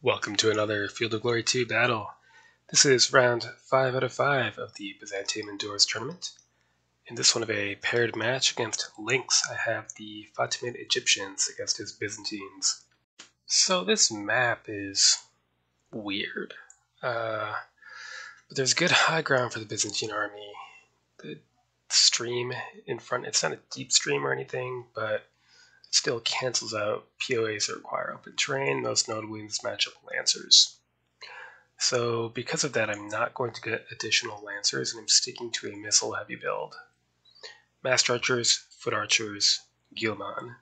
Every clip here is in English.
Welcome to another Field of Glory 2 battle. This is round 5 out of 5 of the Byzantium Indoors tournament. In this one of a paired match against Lynx, I have the Fatimid Egyptians against his Byzantines. So this map is weird, but there's good high ground for the Byzantine army. The stream in front, it's not a deep stream or anything, but it still cancels out POAs that require open terrain, most notably in this matchup Lancers. So because of that, I'm not going to get additional Lancers, and I'm sticking to a missile-heavy build. Master Archers, Foot Archers, Gilman.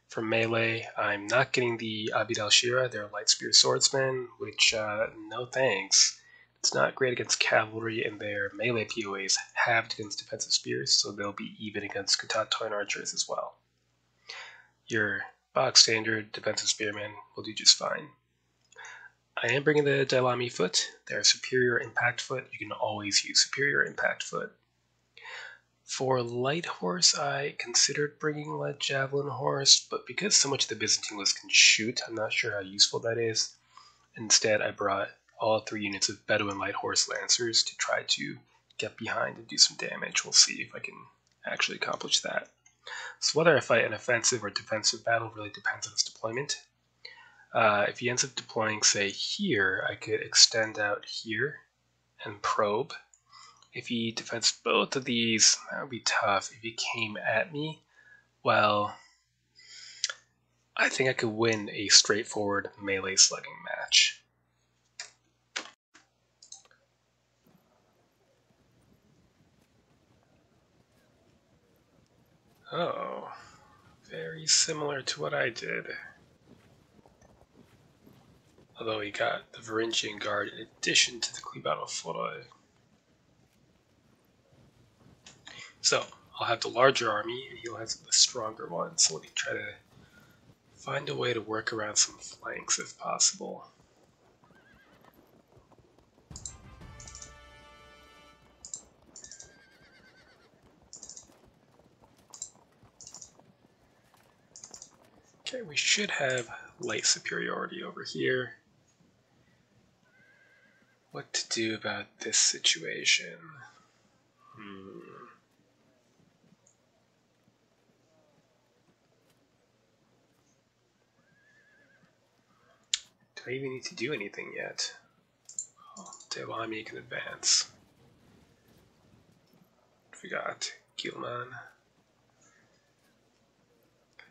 For melee, I'm not getting the Abid al-Shira, their Light Spear Swordsman, which, no thanks. It's not great against cavalry, and their melee POAs halved against defensive spears, so they'll be even against Kutat Toyn Archers as well. Your box standard defensive spearmen will do just fine. I am bringing the Dailami Foot. They're superior impact foot. You can always use superior impact foot. For light horse, I considered bringing light javelin horse, but because so much of the Byzantine list can shoot, I'm not sure how useful that is. Instead, I brought all 3 units of Bedouin light horse lancers to try to get behind and do some damage. We'll see if I can actually accomplish that. So whether I fight an offensive or defensive battle really depends on its deployment. If he ends up deploying, say, here, I could extend out here and probe. If he defends both of these, that would be tough. If he came at me, well, I think I could win a straightforward melee slugging match. Oh, very similar to what I did. Although he got the Varangian Guard in addition to the Klebano Flotille. So, I'll have the larger army, and he'll have the stronger one, so let me try to find a way to work around some flanks if possible. Okay, we should have light superiority over here. What to do about this situation? Do I even need to do anything yet? Oh, Dailami can advance. We got Gilman.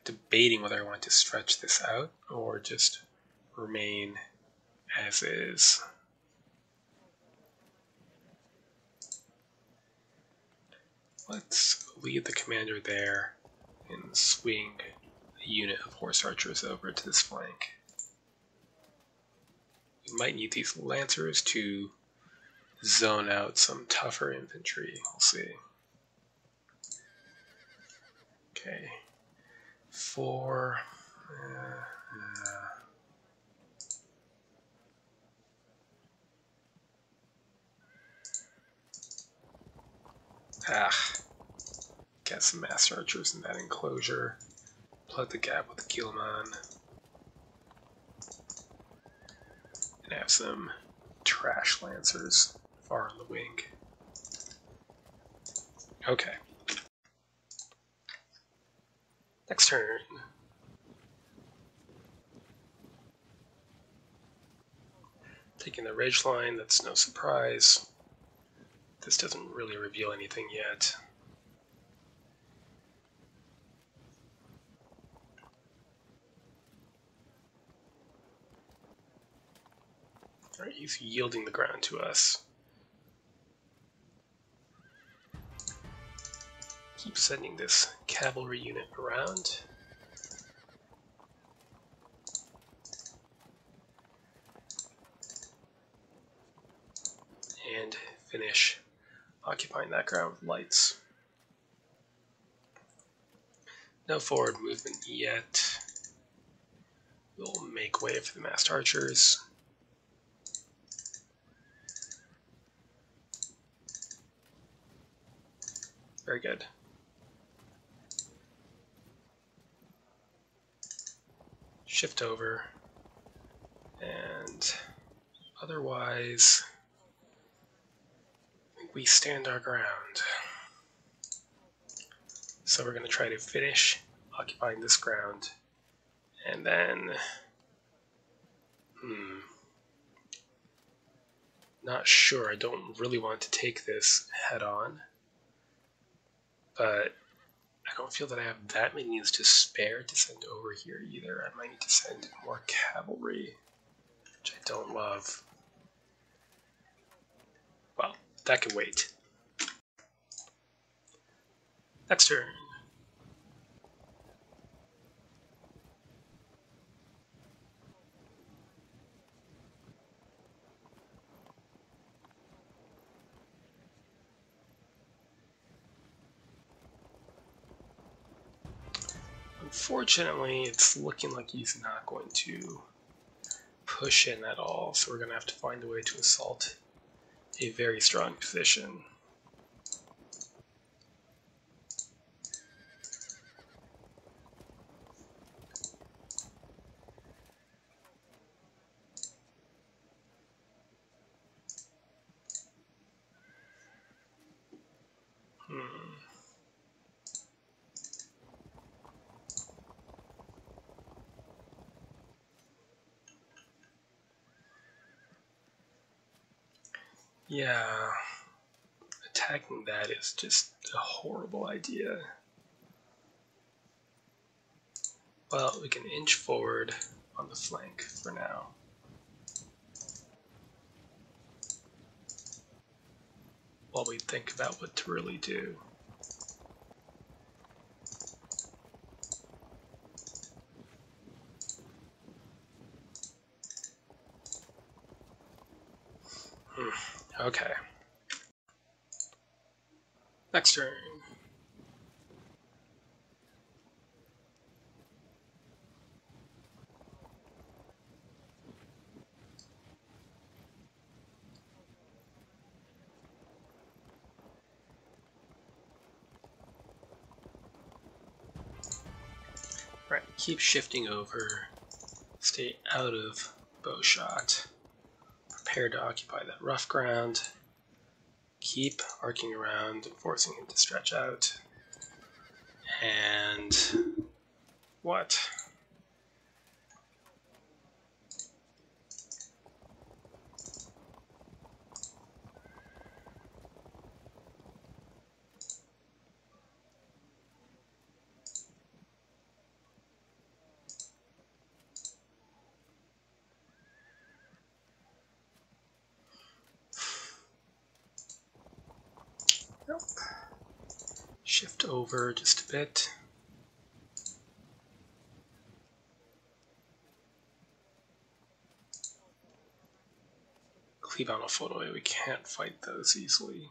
Debating whether I want to stretch this out or just remain as is. Let's leave the commander there and swing a unit of horse archers over to this flank. We might need these lancers to zone out some tougher infantry. We'll see. Okay. 4. Get some master archers in that enclosure. Plug the gap with Gilman. And have some trash lancers far on the wing. Okay. Next turn. Taking the ridge line, that's no surprise. This doesn't really reveal anything yet. Alright, he's yielding the ground to us. Keep sending this cavalry unit around. And finish occupying that ground with lights. No forward movement yet. We'll make way for the massed archers. Very good. Shift over and and otherwise I think we stand our ground. So we're going to try to finish occupying this ground, and then not sure. I don't really want to take this head on, but I don't feel that I have that many units to spare to send over here either. I might need to send more cavalry, which I don't love. Well, that can wait. Next turn. Unfortunately, it's looking like he's not going to push in at all, so we're going to have to find a way to assault a very strong position. Yeah, attacking that is just a horrible idea. Well, we can inch forward on the flank for now. While we think about what to really do. Okay. Next turn. Right, keep shifting over. Stay out of bow shot. Prepare to occupy that rough ground. Keep arcing around and forcing him to stretch out. And what? Nope. Shift over just a bit. Cleave on a foot away, we can't fight those easily.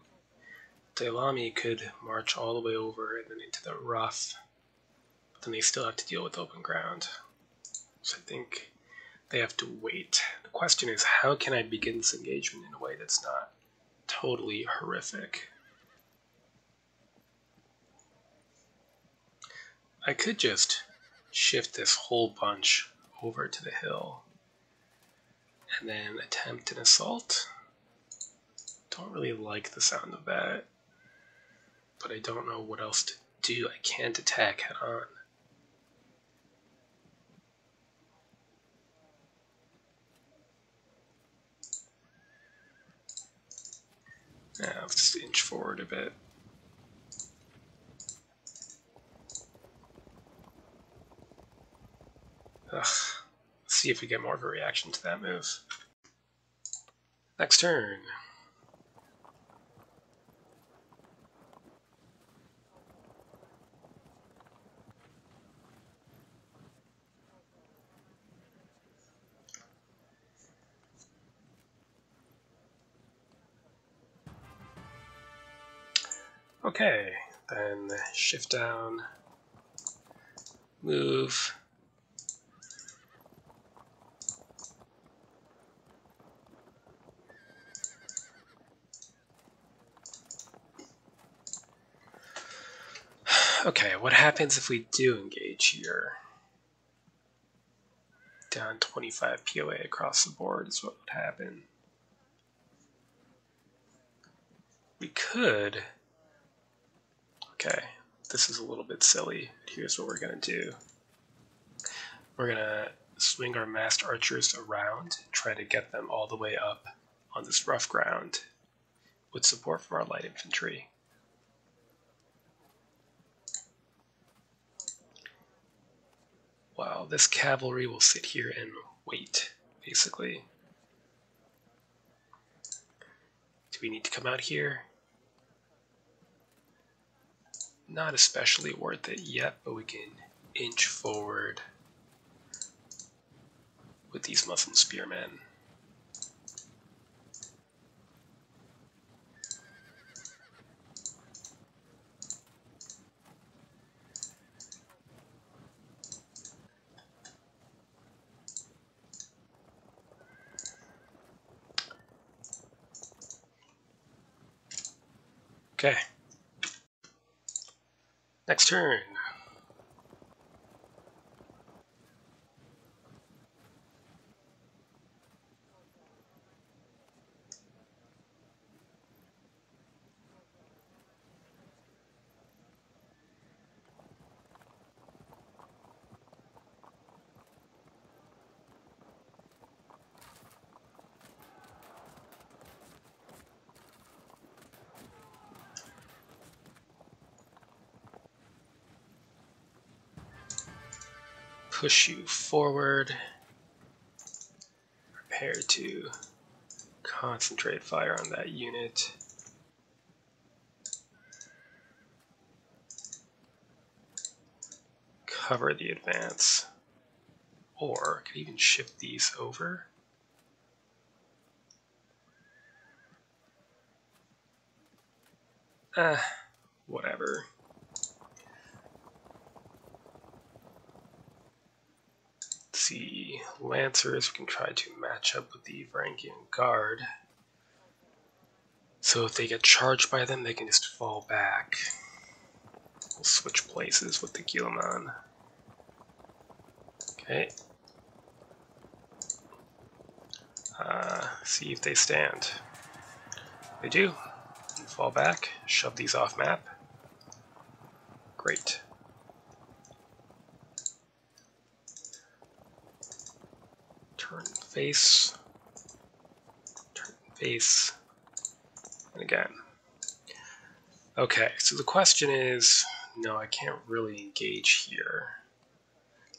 Dailami could march all the way over and then into the rough, but then they still have to deal with open ground. So I think they have to wait. The question is, how can I begin this engagement in a way that's not totally horrific? I could just shift this whole bunch over to the hill and then attempt an assault. Don't really like the sound of that, but I don't know what else to do. I can't attack head on. Yeah, let's just inch forward a bit. Let's see if we get more of a reaction to that move. Next turn. Okay, then shift down, move. Okay, what happens if we do engage here? down 25 POA across the board is what would happen. We could... Okay, this is a little bit silly. Here's what we're going to do. We're going to swing our massed archers around, try to get them all the way up on this rough ground with support from our light infantry. While this cavalry will sit here and wait, basically. Do we need to come out here? Not especially worth it yet, but we can inch forward with these Muslim spearmen. Okay. Next turn. Push you forward. Prepare to concentrate fire on that unit. Cover the advance. Or I could even shift these over. Whatever. See, Lancers, we can try to match up with the Varangian Guard. So if they get charged by them, they can just fall back. We'll switch places with the Guillemot. Okay. See if they stand. They do. And fall back. Shove these off map. Great. Turn face, and again. Okay, so the question is, no, I can't really engage here.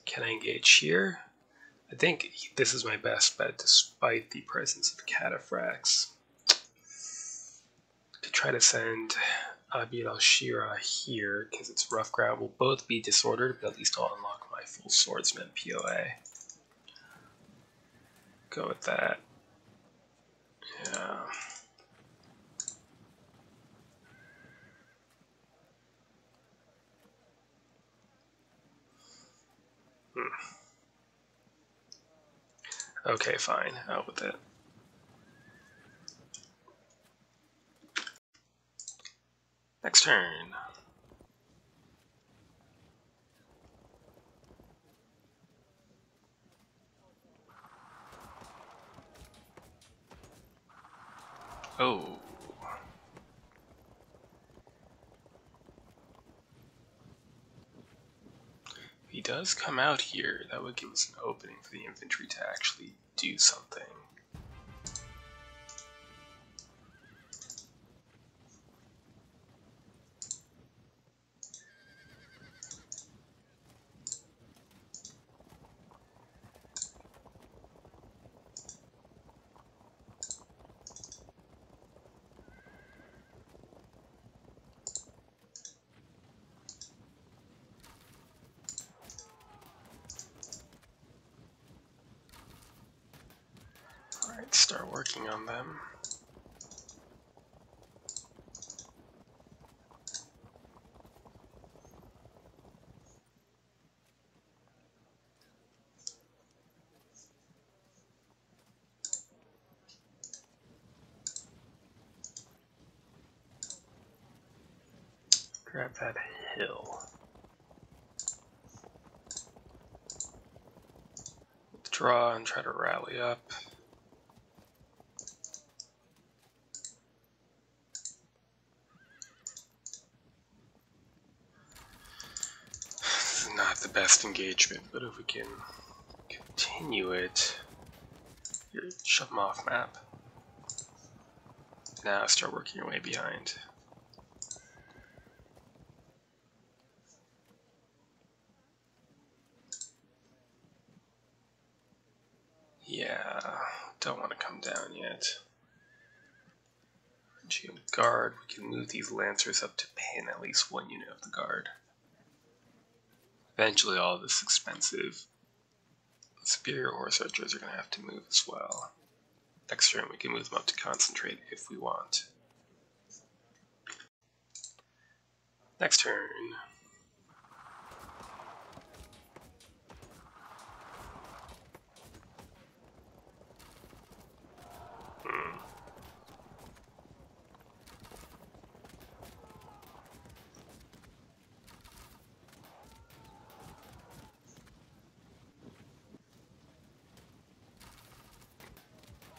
Can I engage here? I think this is my best bet despite the presence of cataphracts. To try to send Abid al-Shira here, because it's rough ground, will both be disordered, but at least I'll unlock my full swordsman POA. Go with that. Yeah. Okay, fine. Out with it. Next turn. Oh. If he does come out here, that would give us an opening for the infantry to actually do something. Alright, start working on them. Grab that hill. withdraw and try to rally up. This is not the best engagement, but if we can continue it, here, shove them off map. Now start working your way behind. Yeah, don't want to come down yet. Geo guard, we can move these lancers up to pin at least one unit of the guard. Eventually all of this expensive superior horse archers are going to have to move as well. Next turn we can move them up to concentrate if we want. Next turn.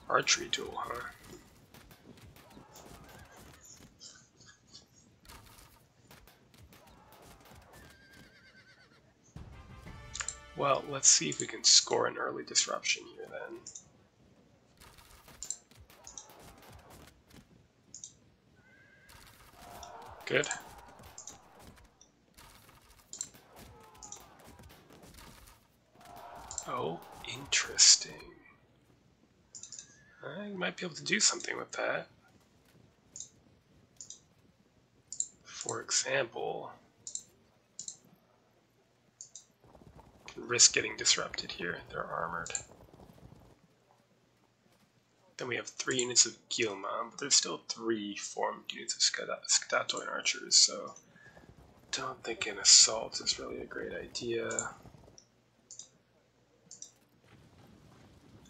Archery duel, huh? Well, let's see if we can score an early disruption here then. Good. Oh, interesting. I might be able to do something with that. For example, risk getting disrupted here. They're armored. Then we have 3 units of Guillemot, but there's still 3 formed units of Scatatoid archers, so don't think an assault is really a great idea.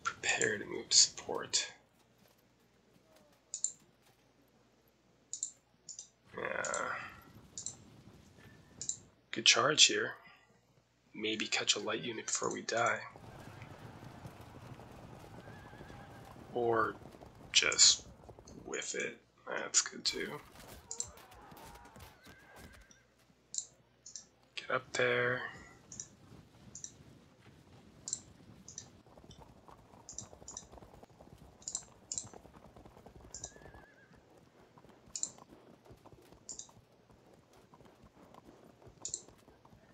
Prepare to move to support. Yeah. Good charge here. Maybe catch a light unit before we die. Or just whiff it. That's good too. Get up there.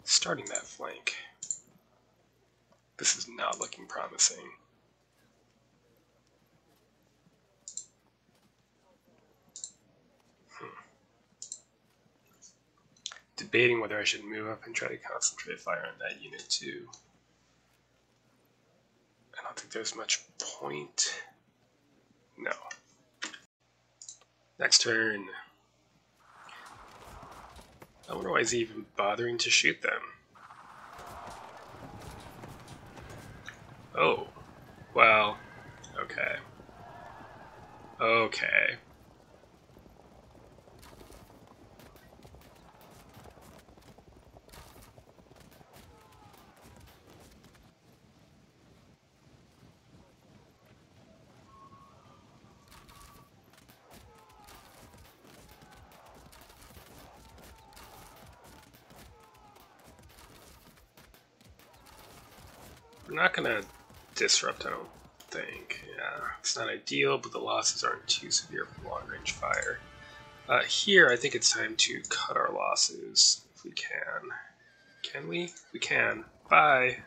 Starting that flank. This is not looking promising. Debating whether I should move up and try to concentrate fire on that unit too. I don't think there's much point. No. Next turn. I wonder why he's even bothering to shoot them. Oh. Well. Okay. Okay. We're not gonna disrupt, I don't think. Yeah, it's not ideal, but the losses aren't too severe for long-range fire. Here, I think it's time to cut our losses, if we can. Can we? We can. Bye!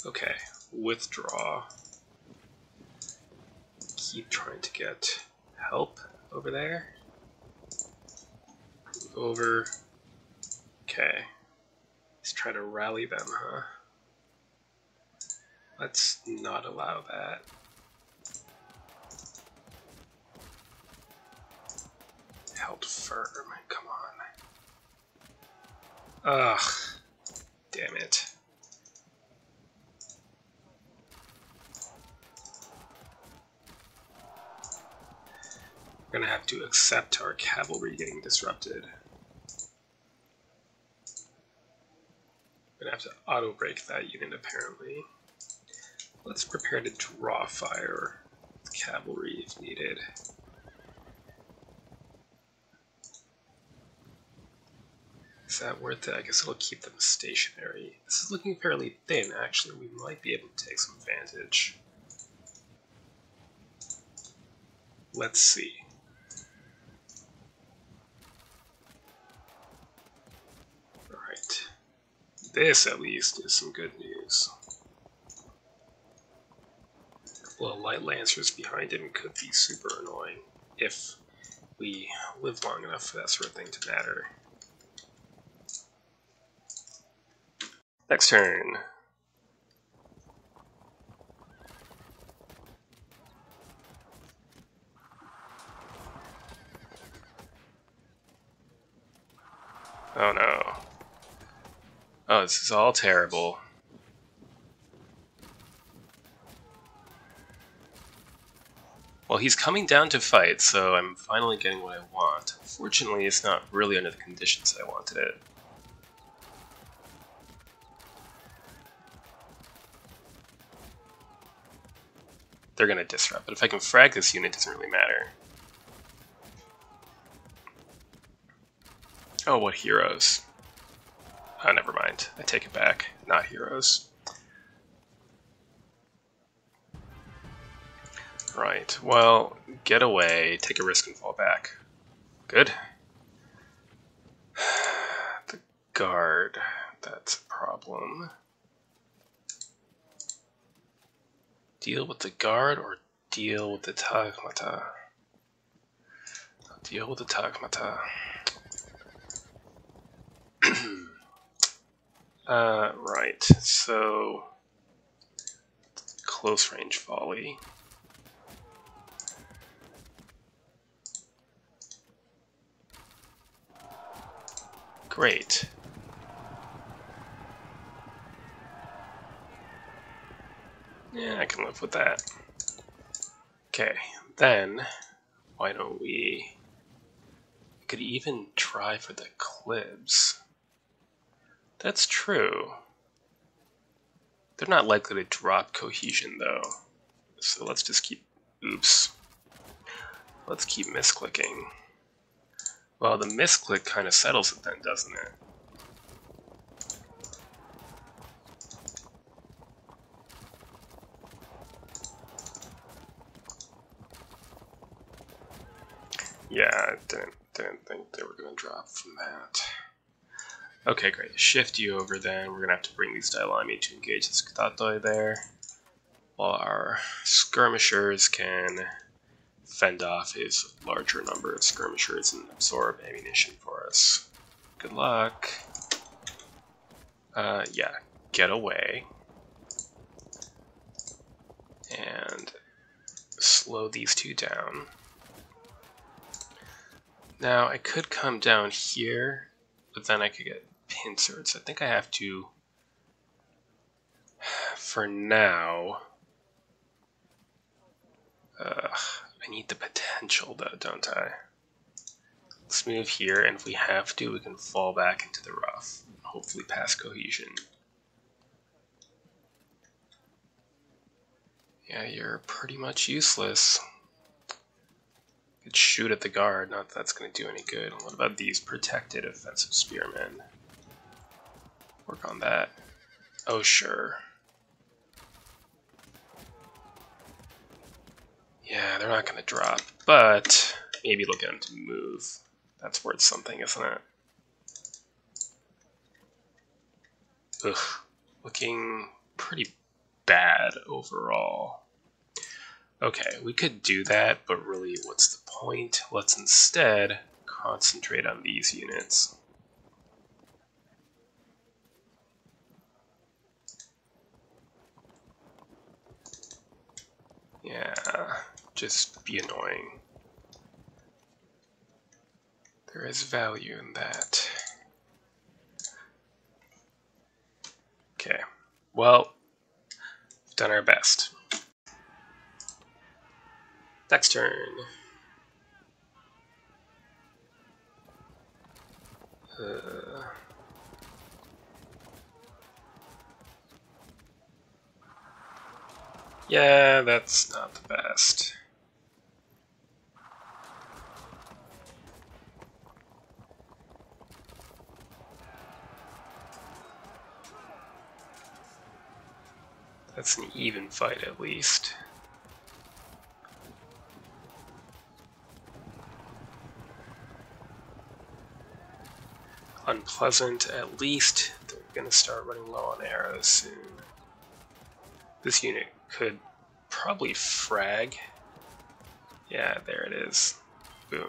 Okay, withdraw. Keep trying to get help over there. Over. Okay. Let's try to rally them, huh? Let's not allow that. Held firm, come on. Ugh, damn it. We're gonna have to accept our cavalry getting disrupted. auto break that unit apparently. Let's prepare to draw fire with cavalry if needed. Is that worth it? I guess it'll keep them stationary. This is looking fairly thin, actually. We might be able to take some advantage. Let's see. Alright. This, at least, is some good news. A couple of light lancers behind him could be super annoying if we live long enough for that sort of thing to matter. Next turn. Oh no. Oh, this is all terrible. Well, he's coming down to fight, so I'm finally getting what I want. Fortunately, it's not really under the conditions I wanted it. They're gonna disrupt, but if I can frag this unit, it doesn't really matter. Oh, what heroes. Oh, never mind. I take it back. Not heroes. Right, well, get away, take a risk and fall back. Good. The guard, that's a problem. Deal with the guard or deal with the Tagmata? Deal with the Tagmata. Right, so close range volley. Great. Yeah, I can live with that. Okay, then why don't we could even try for the Clibs. That's true. They're not likely to drop cohesion though. So let's just keep oops. Let's keep misclicking. Well, the misclick kind of settles it then, doesn't it? Yeah, I didn't think they were going to drop from that. Okay, great. Shift you over then. We're going to have to bring these Dailami to engage the Skatatoi there, while our skirmishers can fend off his larger number of skirmishers and absorb ammunition for us. Good luck. Yeah, get away. And slow these two down. Now, I could come down here, but then I could get pincered. So I think I have to, for now, I need the potential though, don't I? Let's move here, and if we have to, we can fall back into the rough. Hopefully pass cohesion. Yeah, you're pretty much useless. Could shoot at the guard, not that that's going to do any good. What about these protected offensive spearmen? Work on that. Oh, sure. Yeah, they're not going to drop, but maybe they'll get them to move. That's worth something, isn't it? Ugh, looking pretty bad overall. Okay, we could do that, but really, what's the point? Let's instead concentrate on these units. Yeah, just be annoying. There is value in that. Okay, well, we've done our best. Next turn. Yeah, that's not the best. That's an even fight at least. Unpleasant at least. They're gonna start running low on arrows soon. This unit could probably frag. Yeah, there it is. Boom.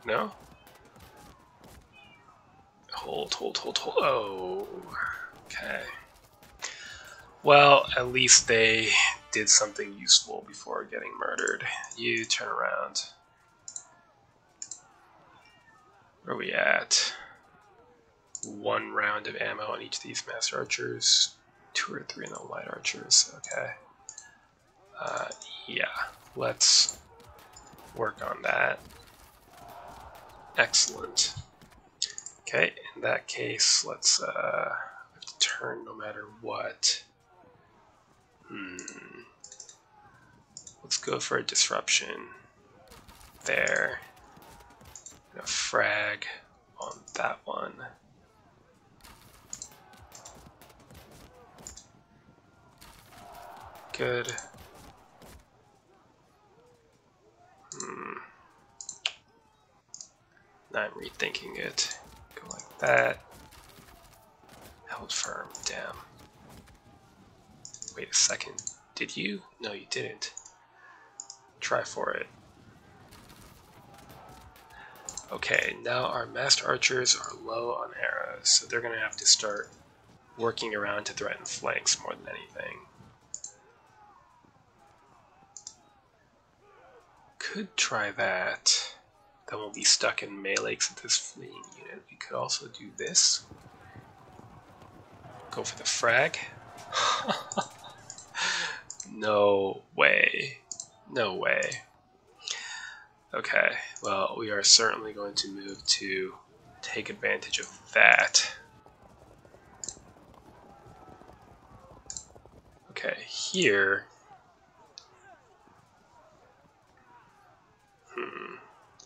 No? Hold. Oh. Okay. Well, at least they did something useful before getting murdered. You turn around. Where are we at? 1 round of ammo on each of these master archers. 2 or 3 on the light archers. Okay. Yeah. Let's work on that. Excellent. Okay, in that case, let's have to turn no matter what. Let's go for a disruption there. And a frag on that one. Good. Now I'm rethinking it. Go like that. Held firm. Damn. Wait a second. Did you? No, you didn't. Try for it. Okay, now our master archers are low on arrows, so they're going to have to start working around to threaten flanks more than anything. Could try that. Then we'll be stuck in melee with this fleeing unit. We could also do this. Go for the frag. No way. No way. Okay, well, we are certainly going to move to take advantage of that. Okay, here.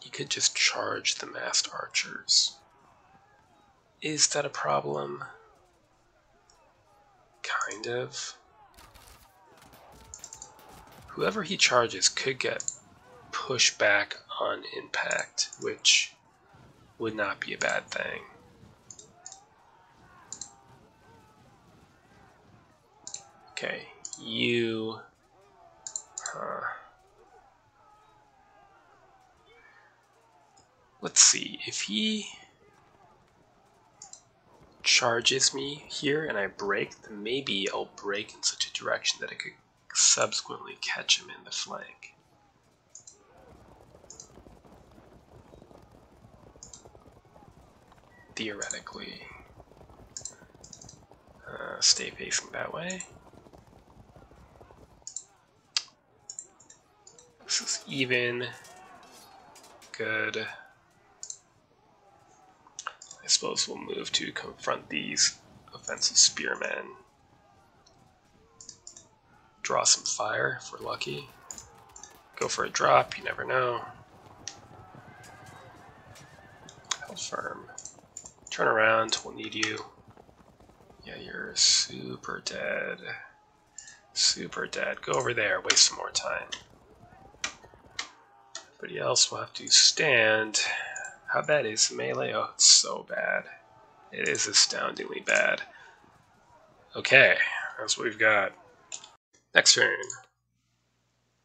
You could just charge the massed archers. Is that a problem? Kind of. Whoever he charges could get pushed back on impact, which would not be a bad thing. Okay, you... Let's see, if he charges me here and I break, then maybe I'll break in such a direction that I could subsequently catch him in the flank. Theoretically. Stay facing that way. This is even. Good. I suppose we'll move to confront these offensive spearmen. Draw some fire if we're lucky. Go for a drop, you never know. Held firm. Turn around, we'll need you. Yeah, you're super dead. Super dead. Go over there, waste some more time. Everybody else will have to stand. How bad is melee? Oh, it's so bad. It is astoundingly bad. Okay, that's what we've got. Next turn.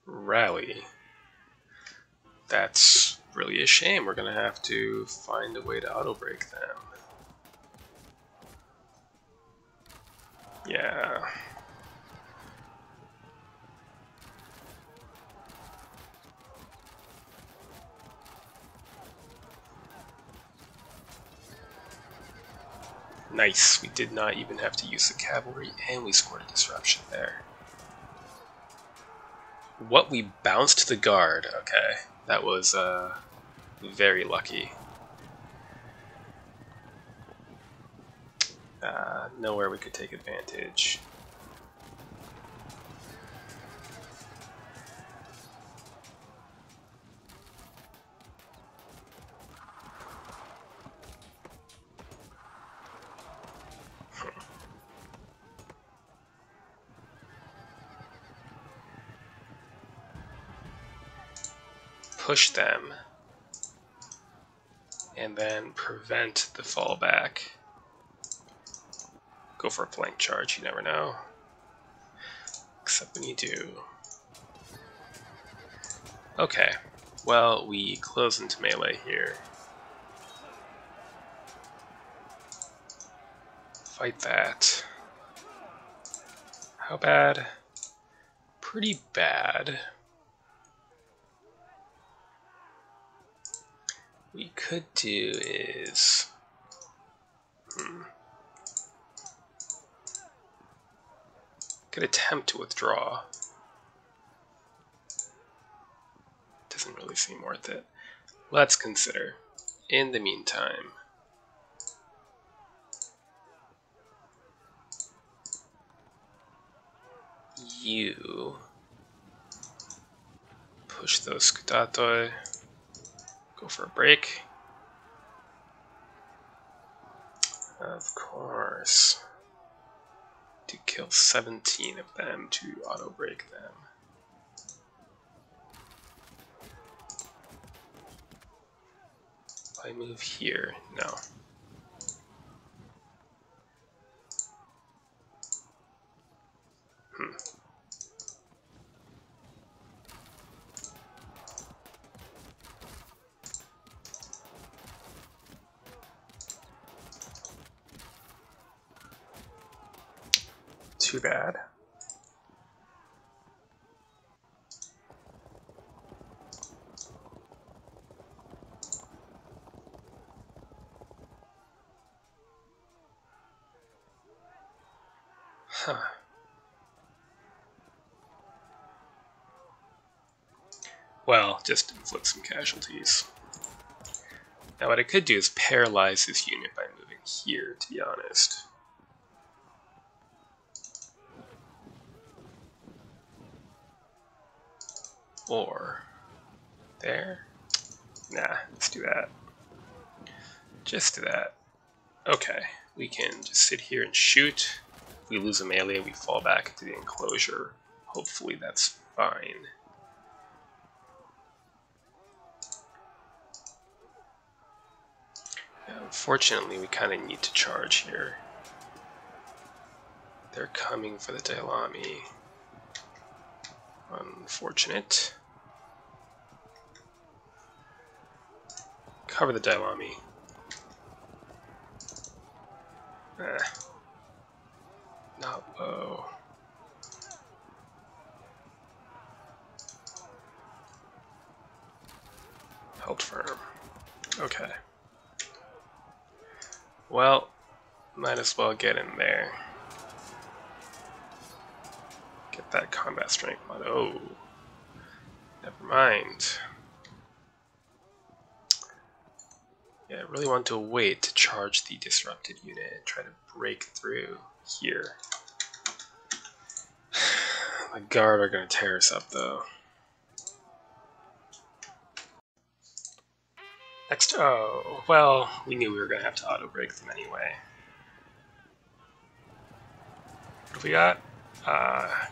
Rally. That's really a shame. We're going to have to find a way to auto-break them. Yeah. Nice, we did not even have to use the cavalry, and we scored a disruption there. What, we bounced the guard? Okay, that was very lucky. Nowhere we could take advantage. push them, and then prevent the fallback. Go for a flank charge, you never know. Except when you do. Okay, well, we close into melee here. Fight that. How bad? Pretty bad. What we could do is... could attempt to withdraw. Doesn't really seem worth it. Let's consider. In the meantime, you push those scudatoi, go for a break. Of course. To kill 17 of them to auto break them. I move here? No. Too bad. Huh. Well, just inflict some casualties. Now what I could do is paralyze this unit by moving here, to be honest. Or there? Nah, let's do that. Just do that. Okay, we can just sit here and shoot. If we lose a melee, we fall back into the enclosure. Hopefully that's fine. Unfortunately, we kind of need to charge here. They're coming for the Dailami. Unfortunate. Cover the Dailami. Not low. Held firm. Okay. Well, might as well get in there. Get that combat strength mod. Oh, never mind. Yeah, I really want to wait to charge the disrupted unit and try to break through here. The guard are going to tear us up though. Next, oh, well, we knew we were going to have to auto break them anyway. What have we got?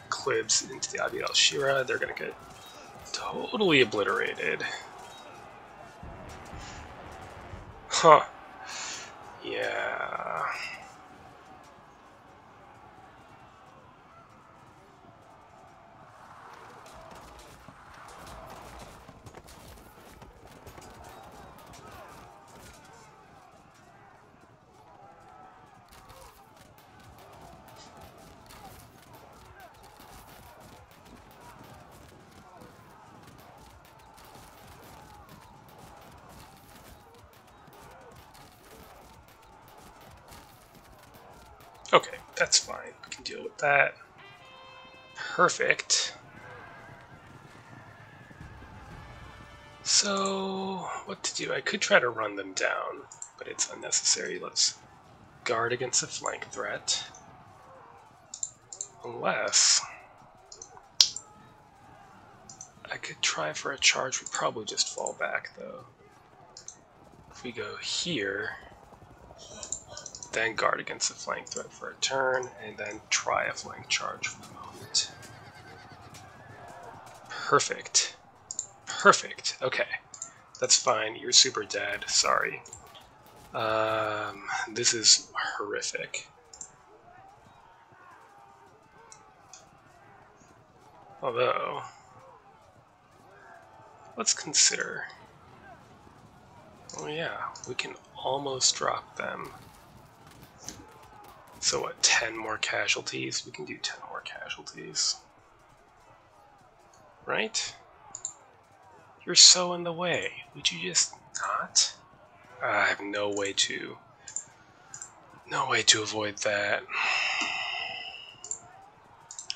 Clibs into the Abi al-Shira. They're going to get totally obliterated. Huh. Yeah. Okay, that's fine. We can deal with that. Perfect. So, what to do? I could try to run them down, but it's unnecessary. Let's guard against a flank threat. Unless I could try for a charge. We'd probably just fall back, though. If we go here, then guard against a flank threat for a turn, and then try a flank charge for the moment. Perfect. Perfect. Okay. That's fine. You're super dead. Sorry. This is horrific. Although, let's consider. Oh yeah, we can almost drop them. So what, 10 more casualties? We can do 10 more casualties. Right? You're so in the way. Would you just not? I have no way to avoid that.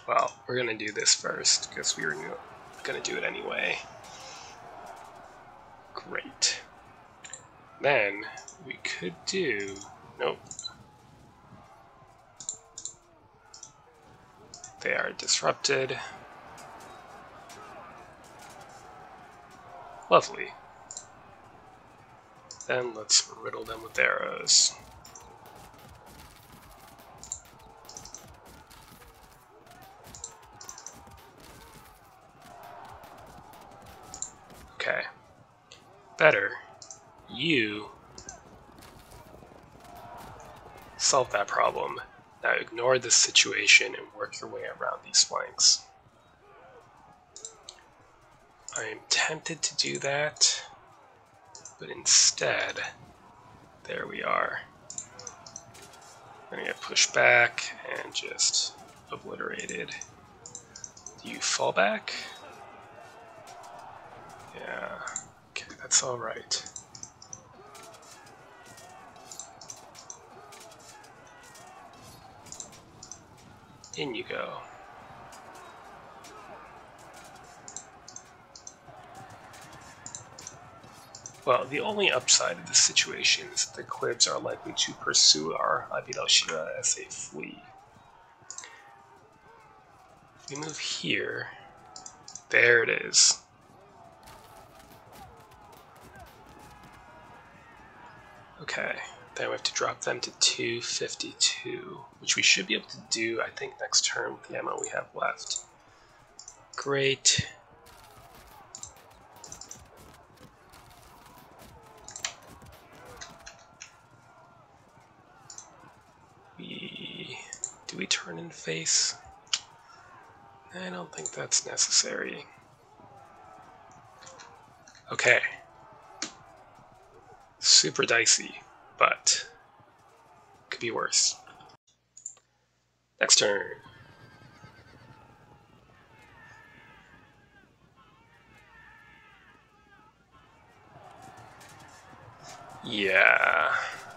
Well, we're gonna do this first, because we were gonna do it anyway. Great. Then, we could do... Nope. They are disrupted. Lovely. Then let's riddle them with arrows. Okay. Better. You solve that problem. Now ignore this situation and work your way around these flanks. I am tempted to do that, but instead, there we are. I'm gonna get pushed back and just obliterated. Do you fall back? Yeah, okay, that's alright. In you go. Well, the only upside of this situation is that the Klibs are likely to pursue our Abid al-Shira as they flee. If we move here, there it is. Okay, then we have to drop them to 252, which we should be able to do, I think, next turn with the ammo we have left. Great. Do we turn and face? I don't think that's necessary. Okay. Super dicey, but could be worse. Next turn. Yeah.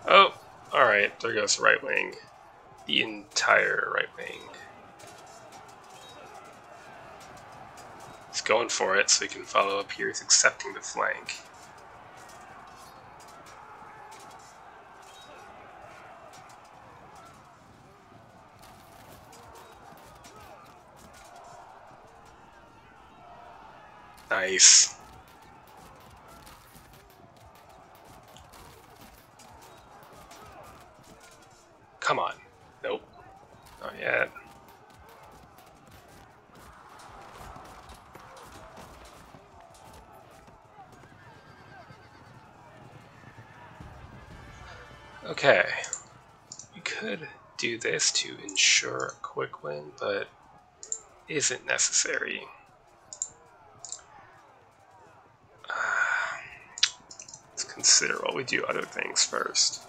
Oh, alright, there goes the right wing. The entire right wing. He's going for it, so he can follow up here. He's accepting the flank. Nice. Come on. Nope. Not yet. Okay. We could do this to ensure a quick win, but isn't necessary. Let's consider while we do other things first.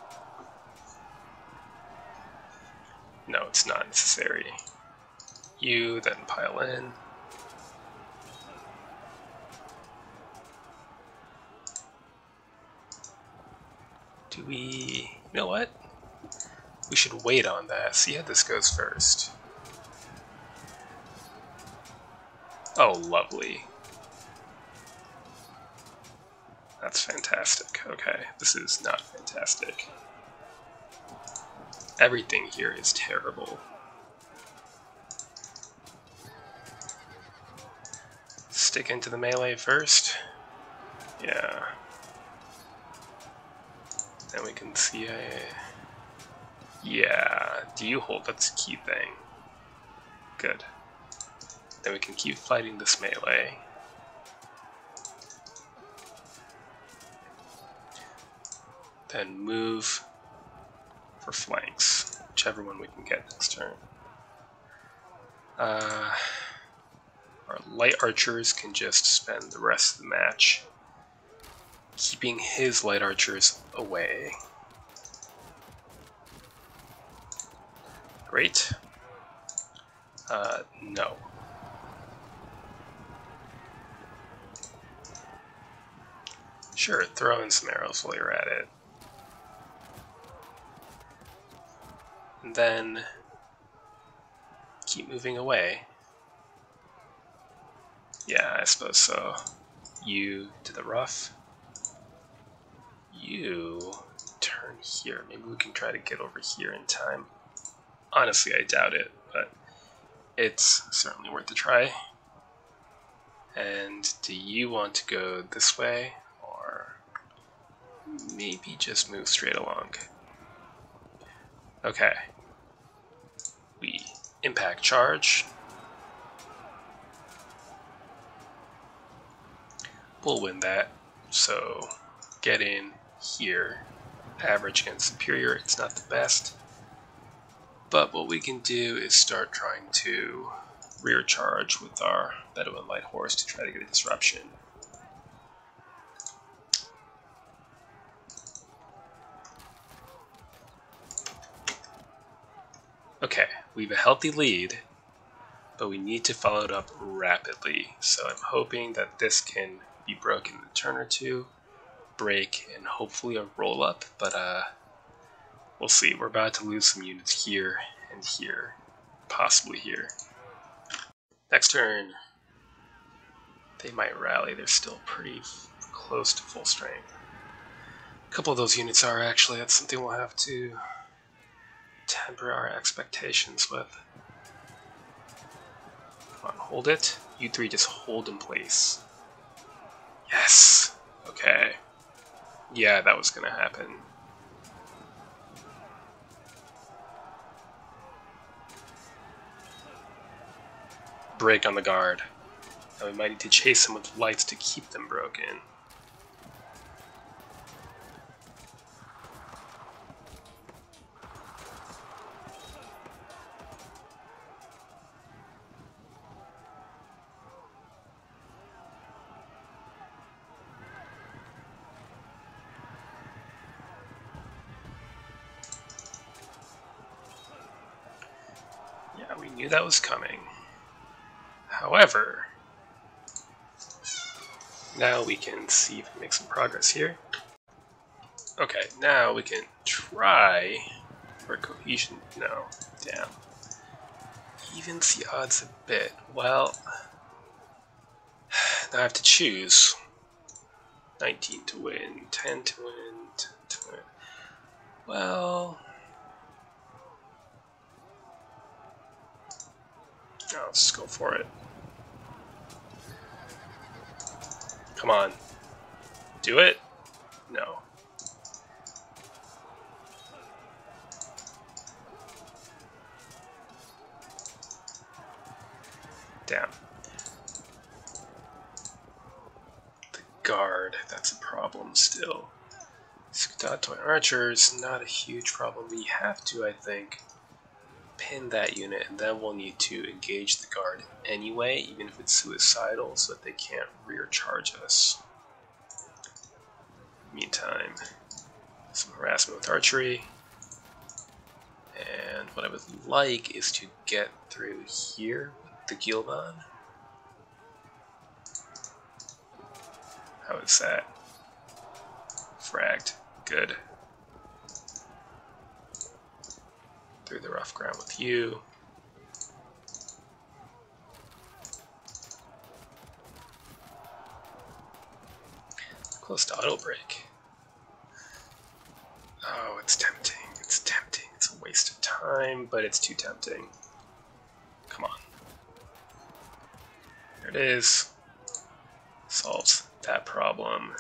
No, it's not necessary. You then pile in. Do we... You know what? We should wait on that, see how this goes first. Oh, lovely. That's fantastic. Okay, this is not fantastic. Everything here is terrible. Stick into the melee first. Yeah. Then we can see yeah, do you hold? That's a key thing. Good. Then we can keep fighting this melee. then move for flanks, whichever one we can get next turn. Our light archers can just spend the rest of the match keeping his light archers away. Great. No. Sure, throw in some arrows while you're at it. And then keep moving away. Yeah, I suppose so. You to the rough. You turn here. Maybe we can try to get over here in time. Honestly, I doubt it, but it's certainly worth a try. And do you want to go this way, or maybe just move straight along? Okay. We impact charge. We'll win that. So get in here. Average against superior, it's not the best. But what we can do is start trying to rear charge with our Bedouin light horse to try to get a disruption. Okay, we have a healthy lead, but we need to follow it up rapidly. So I'm hoping that this can be broken in a turn or two, break, and hopefully a roll up, but we'll see. We're about to lose some units here and here, possibly here. Next turn, they might rally. They're still pretty close to full strength. A couple of those units are actually. That's something we'll have to temper our expectations with. Come on, hold it. You three just hold in place. Yes! Okay. Yeah, that was gonna happen. Break on the guard. Now we might need to chase them with lights to keep them broken. Yeah, we knew that was coming. However, now we can see if we make some progress here. Okay, now we can try for cohesion. No, damn. Evens the odds a bit. Well, now I have to choose. 19 to win, 10 to win, 10 to win. Well, let's just go for it. Come on. Do it? No. Damn. The guard, that's a problem still. Scudatoy archers, not a huge problem. We have to, I think, pin that unit, and then we'll need to engage the guard anyway, even if it's suicidal, so that they can't rear charge us. Meantime, some harassment with archery. And what I would like is to get through here with the Gilban. How is that? Fragged. Good. Through the rough ground with you. Close to auto break. Oh, it's tempting. It's tempting. It's a waste of time, but it's too tempting. Come on. There it is. Solves that problem.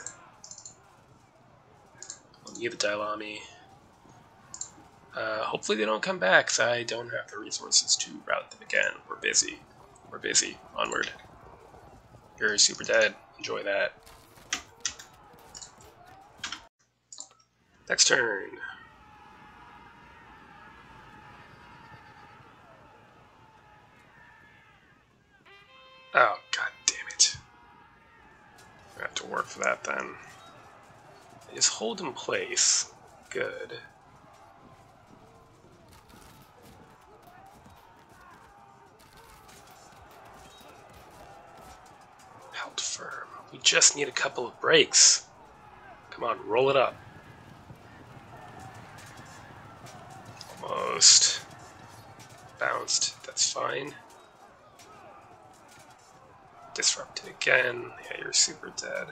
We'll need the Dailami. Hopefully they don't come back, because I don't have the resources to route them again. We're busy. We're busy. Onward. You're super dead. Enjoy that. Next turn. Oh, god damn it. I have to work for that then. Just hold in place. Good. Held firm. We just need a couple of breaks. Come on, roll it up. Almost. Bounced. That's fine. Disrupted again. Yeah, you're super dead.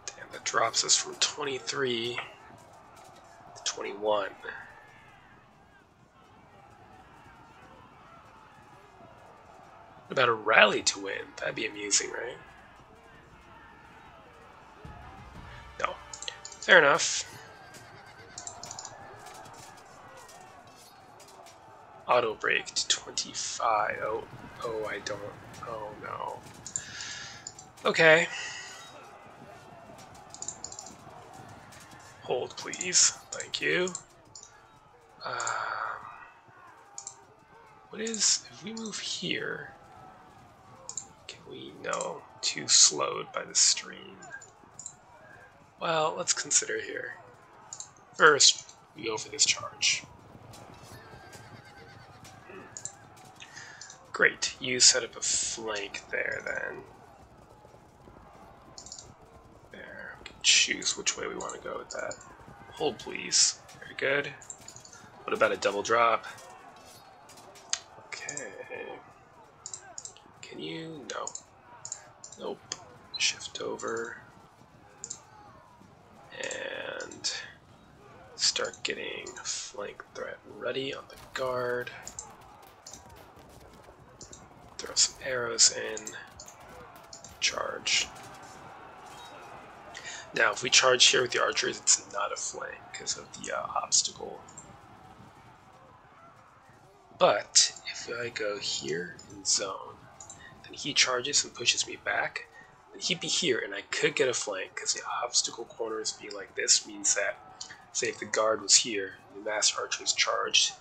Damn, that drops us from 23 to 21. What about a rally to win? That'd be amusing, right? No. Fair enough. Auto break to 25. Oh, I don't. Oh no. Okay. Hold, please. Thank you. What is, if we move here, can we, no, too slowed by the stream. Well, let's consider here. First, we go for this charge. Great, you set up a flank there then. There, we can choose which way we want to go with that. Hold please, very good. What about a double drop? Okay. Can you, no. Nope. Shift over. And start getting flank threat ready on the guard. Throw some arrows in. Charge. Now, if we charge here with the archers, it's not a flank because of the obstacle. But if I go here in zone, then he charges and pushes me back, then he'd be here, and I could get a flank because the obstacle corners being like this means that, say, if the guard was here, and the master archers charged,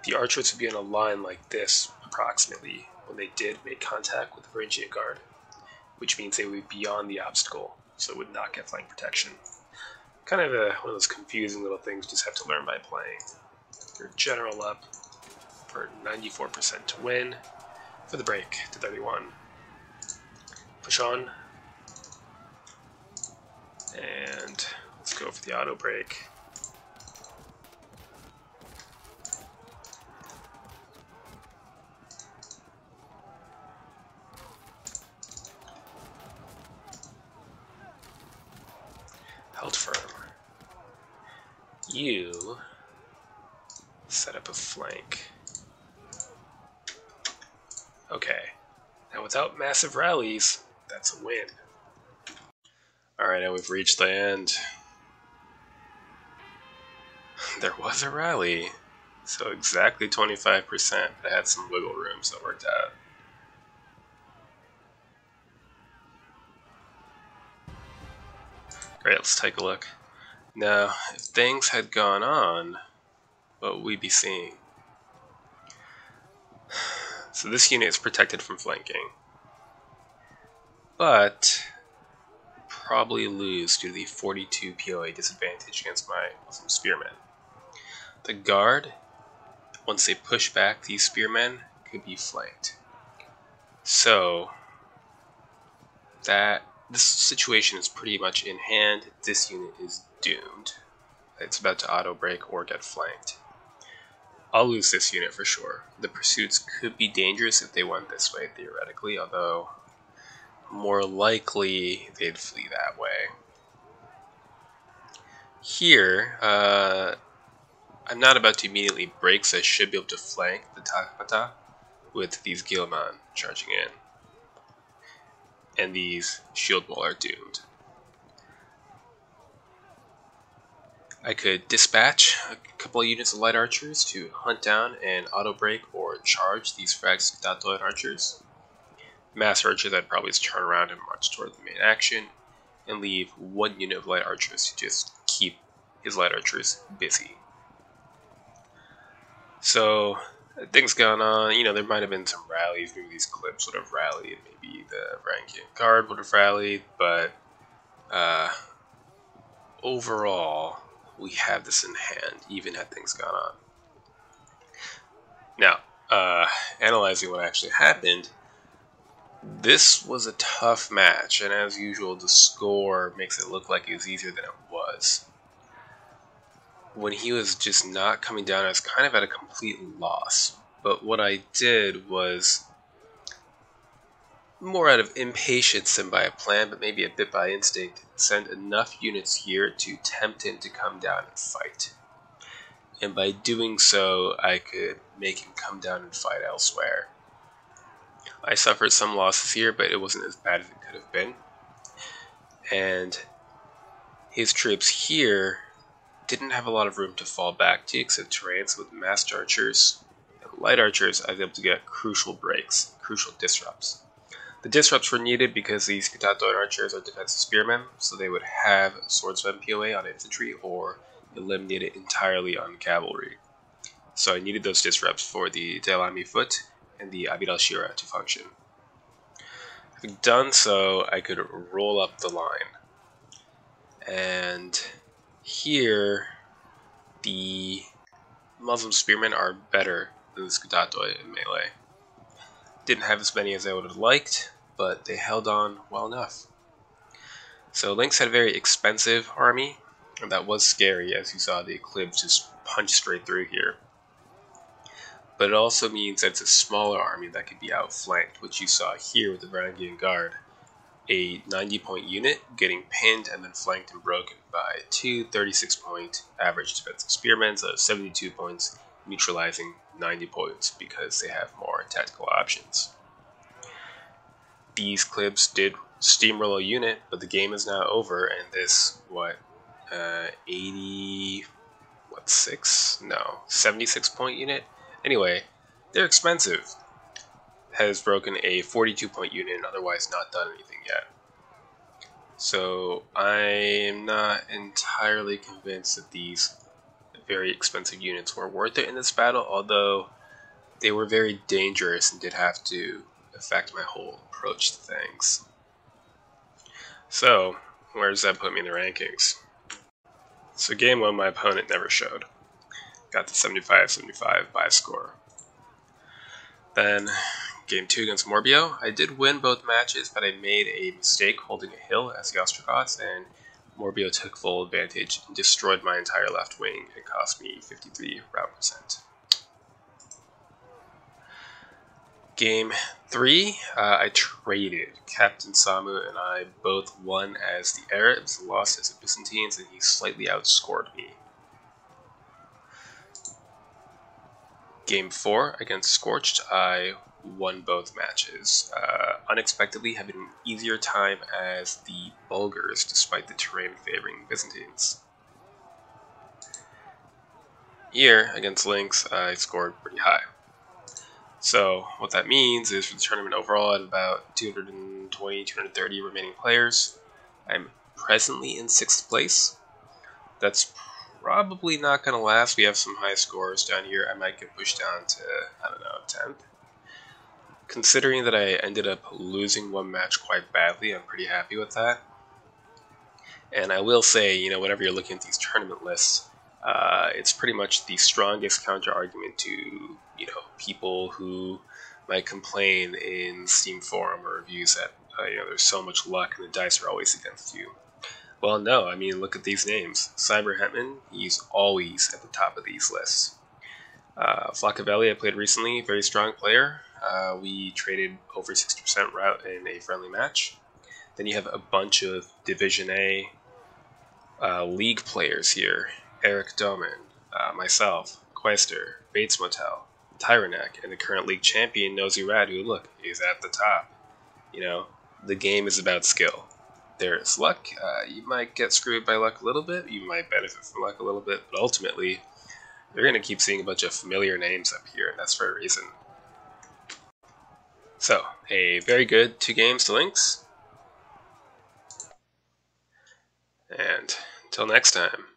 the archers would be in a line like this approximately when they did make contact with the Varangian guard, which means they would be beyond the obstacle, so it would not get flank protection. Kind of one of those confusing little things you just have to learn by playing. Your general up for 94% to win. For the break to 31. Push on. And let's go for the auto break. Held firm. You set up a flank. Okay, now without massive rallies, that's a win. Alright, now we've reached the end. There was a rally, so exactly 25%. I had some wiggle room, so it worked out. Great, let's take a look. Now, if things had gone on, what would we be seeing? So this unit is protected from flanking, but probably lose due to the 42 POA disadvantage against my Muslim spearmen. The guard, once they push back these spearmen, could be flanked. So that this situation is pretty much in hand. This unit is doomed. It's about to auto break or get flanked. I'll lose this unit for sure. The pursuits could be dangerous if they went this way, theoretically, although more likely they'd flee that way. Here, I'm not about to immediately break, so I should be able to flank the Takpata with these Gilman charging in. And these shield wall are doomed. I could dispatch a couple of units of light archers to hunt down and auto break or charge these Fragsctatoid archers. Mass archers I'd probably just turn around and march toward the main action. and leave 1 unit of light archers to just keep his light archers busy. So things going on, you know, there might have been some rallies, maybe these clips would have rallied, maybe the Varangian Guard would have rallied, but overall, we have this in hand, even had things gone on. Now, analyzing what actually happened, this was a tough match, and as usual, the score makes it look like it was easier than it was. When he was just not coming down, I was kind of at a complete loss. But what I did was, more out of impatience than by a plan, but maybe a bit by instinct, send enough units here to tempt him to come down and fight. And by doing so, I could make him come down and fight elsewhere. I suffered some losses here, but it wasn't as bad as it could have been. And his troops here didn't have a lot of room to fall back to, except terrains with massed archers and light archers. I was able to get crucial breaks, crucial disrupts. The disrupts were needed because these Scutatoid archers are defensive spearmen, so they would have swordsman POA on infantry or eliminate it entirely on cavalry. So I needed those disrupts for the Delami foot and the Abid al-Shira to function. Having done so, I could roll up the line. And here, the Muslim spearmen are better than the Scutatoid in melee. Didn't have as many as I would have liked, but they held on well enough. So Lynx had a very expensive army, and that was scary, as you saw the Eclipse just punch straight through here. But it also means that it's a smaller army that could be outflanked, which you saw here with the Varangian Guard. A 90-point unit getting pinned and then flanked and broken by two 36-point average defensive spearmen, so 72 points, neutralizing 90 points because they have more tactical options. These clips did steamroll a unit, but the game is now over, and this, 76-point unit? Anyway, they're expensive. Has broken a 42-point unit and otherwise not done anything yet. So I'm not entirely convinced that these very expensive units were worth it in this battle, although they were very dangerous and did have to affect my whole approach to things. So, where does that put me in the rankings? So game 1, my opponent never showed. Got the 75-75 by score. Then game 2 against Morbio, I did win both matches, but I made a mistake holding a hill as the Ostrogoths, and Morbio took full advantage and destroyed my entire left wing. It cost me 53 round percent. Game 3, I traded. Captain Samu and I both won as the Arabs, lost as the Byzantines, and he slightly outscored me. Game 4 against Scorched, I won both matches. Unexpectedly, had an easier time as the Bulgars, despite the terrain favoring Byzantines. Here, against Lynx, I scored pretty high. So, what that means is for the tournament overall, at about 220, 230 remaining players, I'm presently in 6th place. That's probably not going to last. We have some high scores down here. I might get pushed down to, 10th. Considering that I ended up losing one match quite badly, I'm pretty happy with that. And I will say, whenever you're looking at these tournament lists, it's pretty much the strongest counter-argument to, people who might complain in Steam forum or reviews that, there's so much luck and the dice are always against you. Well, no, look at these names. Cyber Hetman, he's always at the top of these lists. Flaccavelli, I played recently, very strong player. We traded over 60% route in a friendly match. Then you have a bunch of Division A league players here. Eric Doman, myself, Quester, Bates Motel, Tyranek, and the current league champion, Nosy Rat, who, look, is at the top. The game is about skill. There is luck. You might get screwed by luck a little bit. You might benefit from luck a little bit. But ultimately, you're going to keep seeing a bunch of familiar names up here, and that's for a reason. So, a very good 2 games to Lynx. And until next time.